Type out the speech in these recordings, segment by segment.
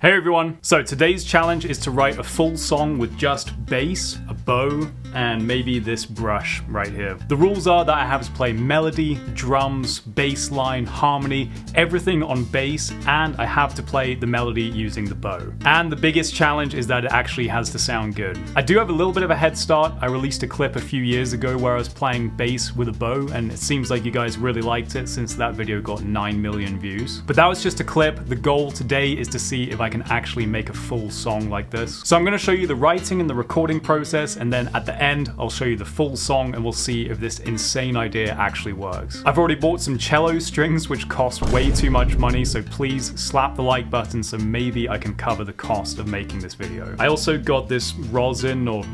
Hey everyone! So today's challenge is to write a full song with just bass, a bow, and maybe this brush right here. The rules are that I have to play melody, drums, bass line, harmony, everything on bass, and I have to play the melody using the bow. And the biggest challenge is that it actually has to sound good. I do have a little bit of a head start. I released a clip a few years ago where I was playing bass with a bow, and it seems like you guys really liked it since that video got 9 million views. But that was just a clip. The goal today is to see if I can actually make a full song like this. So I'm going to show you the writing and the recording process, and then at the end I'll show you the full song and we'll see if this insane idea actually works. I've already bought some cello strings which cost way too much money, so please slap the like button so maybe I can cover the cost of making this video. I also got this resin or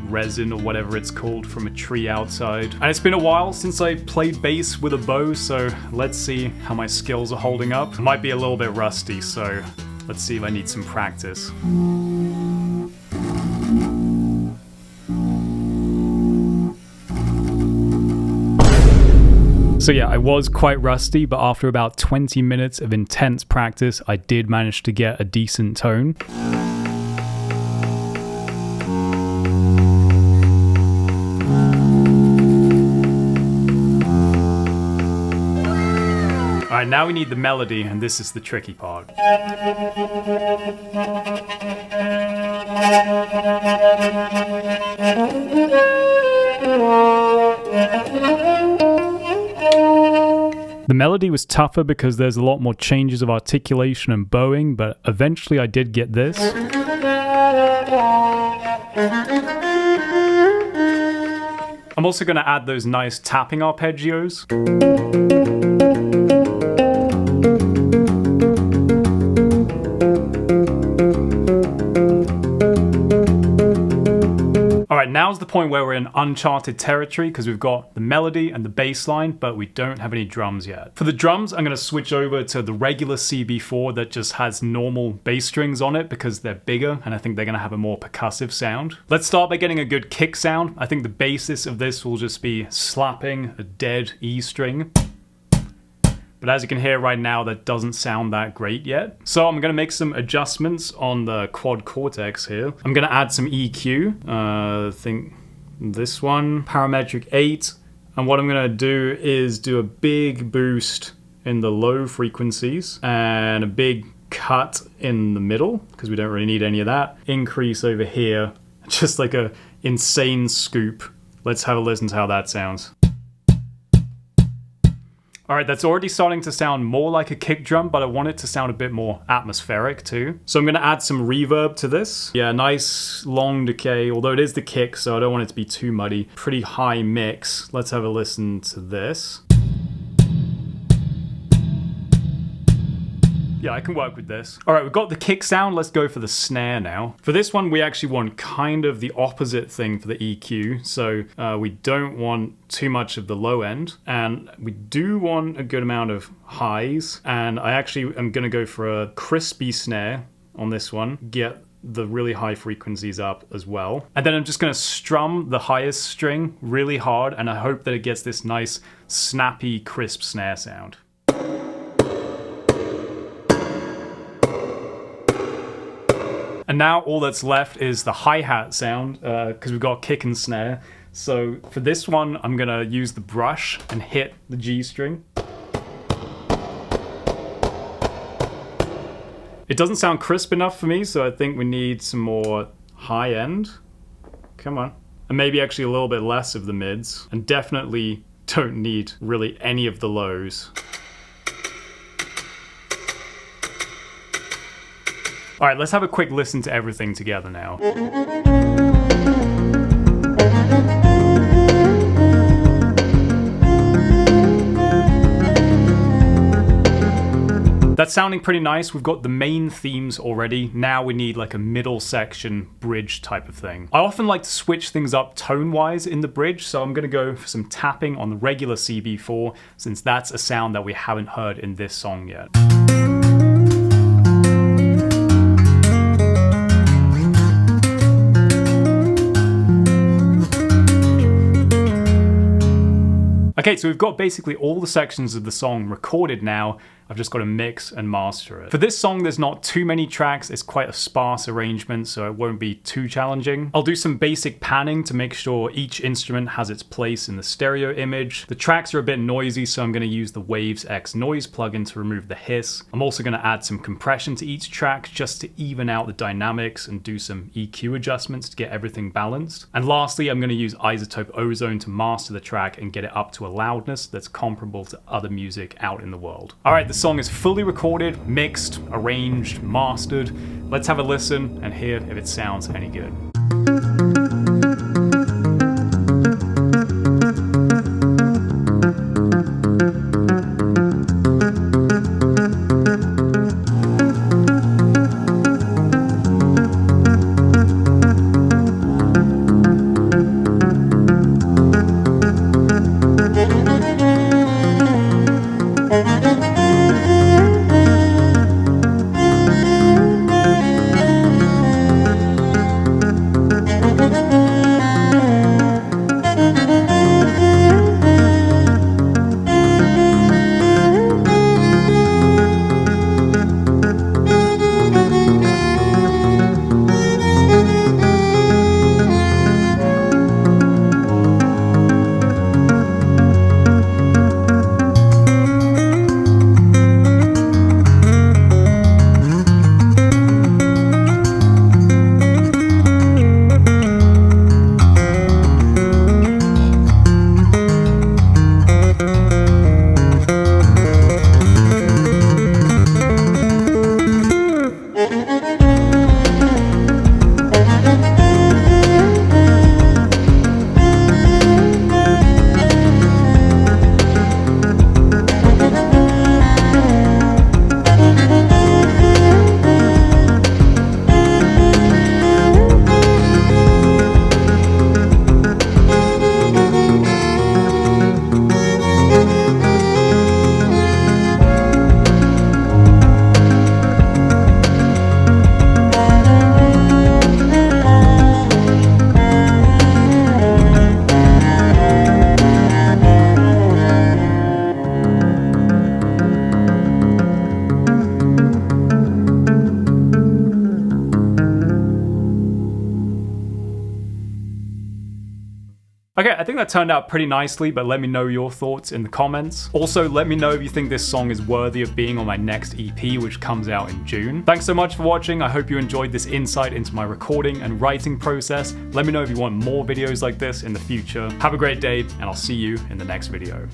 whatever it's called from a tree outside, and it's been a while since I played bass with a bow, so let's see how my skills are holding up. I might be a little bit rusty, so let's see if I need some practice. So yeah, I was quite rusty, but after about 20 minutes of intense practice, I did manage to get a decent tone. Alright, now we need the melody, and this is the tricky part. The melody was tougher because there's a lot more changes of articulation and bowing, but eventually I did get this. I'm also going to add those nice tapping arpeggios. Alright, now's the point where we're in uncharted territory because we've got the melody and the bass line, but we don't have any drums yet. For the drums, I'm going to switch over to the regular CB4 that just has normal bass strings on it because they're bigger and I think they're going to have a more percussive sound. Let's start by getting a good kick sound. I think the basis of this will just be slapping a dead E string. But as you can hear right now, that doesn't sound that great yet. So I'm going to make some adjustments on the quad cortex here. I'm going to add some EQ. I think this one, parametric 8. And what I'm going to do is do a big boost in the low frequencies and a big cut in the middle because we don't really need any of that. Increase over here, just like a insane scoop. Let's have a listen to how that sounds. Alright, that's already starting to sound more like a kick drum, but I want it to sound a bit more atmospheric too. So I'm going to add some reverb to this. Yeah, nice long decay, although it is the kick, so I don't want it to be too muddy. Pretty high mix. Let's have a listen to this. Yeah, I can work with this. Alright, we've got the kick sound. Let's go for the snare now. For this one, we actually want kind of the opposite thing for the EQ. So we don't want too much of the low end. And we do want a good amount of highs. And I actually am going to go for a crispy snare on this one. Get the really high frequencies up as well. And then I'm just going to strum the highest string really hard. And I hope that it gets this nice, snappy, crisp snare sound. And now all that's left is the hi-hat sound, because we've got kick and snare. So for this one, I'm going to use the brush and hit the G string. It doesn't sound crisp enough for me, so I think we need some more high end. Come on. And maybe actually a little bit less of the mids. And definitely don't need really any of the lows. Alright, let's have a quick listen to everything together now. That's sounding pretty nice. We've got the main themes already. Now we need like a middle section bridge type of thing. I often like to switch things up tone-wise in the bridge, so I'm going to go for some tapping on the regular CB4, since that's a sound that we haven't heard in this song yet. Okay, so we've got basically all the sections of the song recorded now, I've just got to mix and master it. For this song, there's not too many tracks. It's quite a sparse arrangement, so it won't be too challenging. I'll do some basic panning to make sure each instrument has its place in the stereo image. The tracks are a bit noisy, so I'm going to use the Waves X noise plugin to remove the hiss. I'm also going to add some compression to each track just to even out the dynamics and do some EQ adjustments to get everything balanced. And lastly, I'm going to use Isotope Ozone to master the track and get it up to a loudness that's comparable to other music out in the world. Alright, the song is fully recorded, mixed, arranged, mastered. Let's have a listen and hear if it sounds any good. Okay, I think that turned out pretty nicely, but let me know your thoughts in the comments. Also, let me know if you think this song is worthy of being on my next EP, which comes out in June. Thanks so much for watching. I hope you enjoyed this insight into my recording and writing process. Let me know if you want more videos like this in the future. Have a great day, and I'll see you in the next video.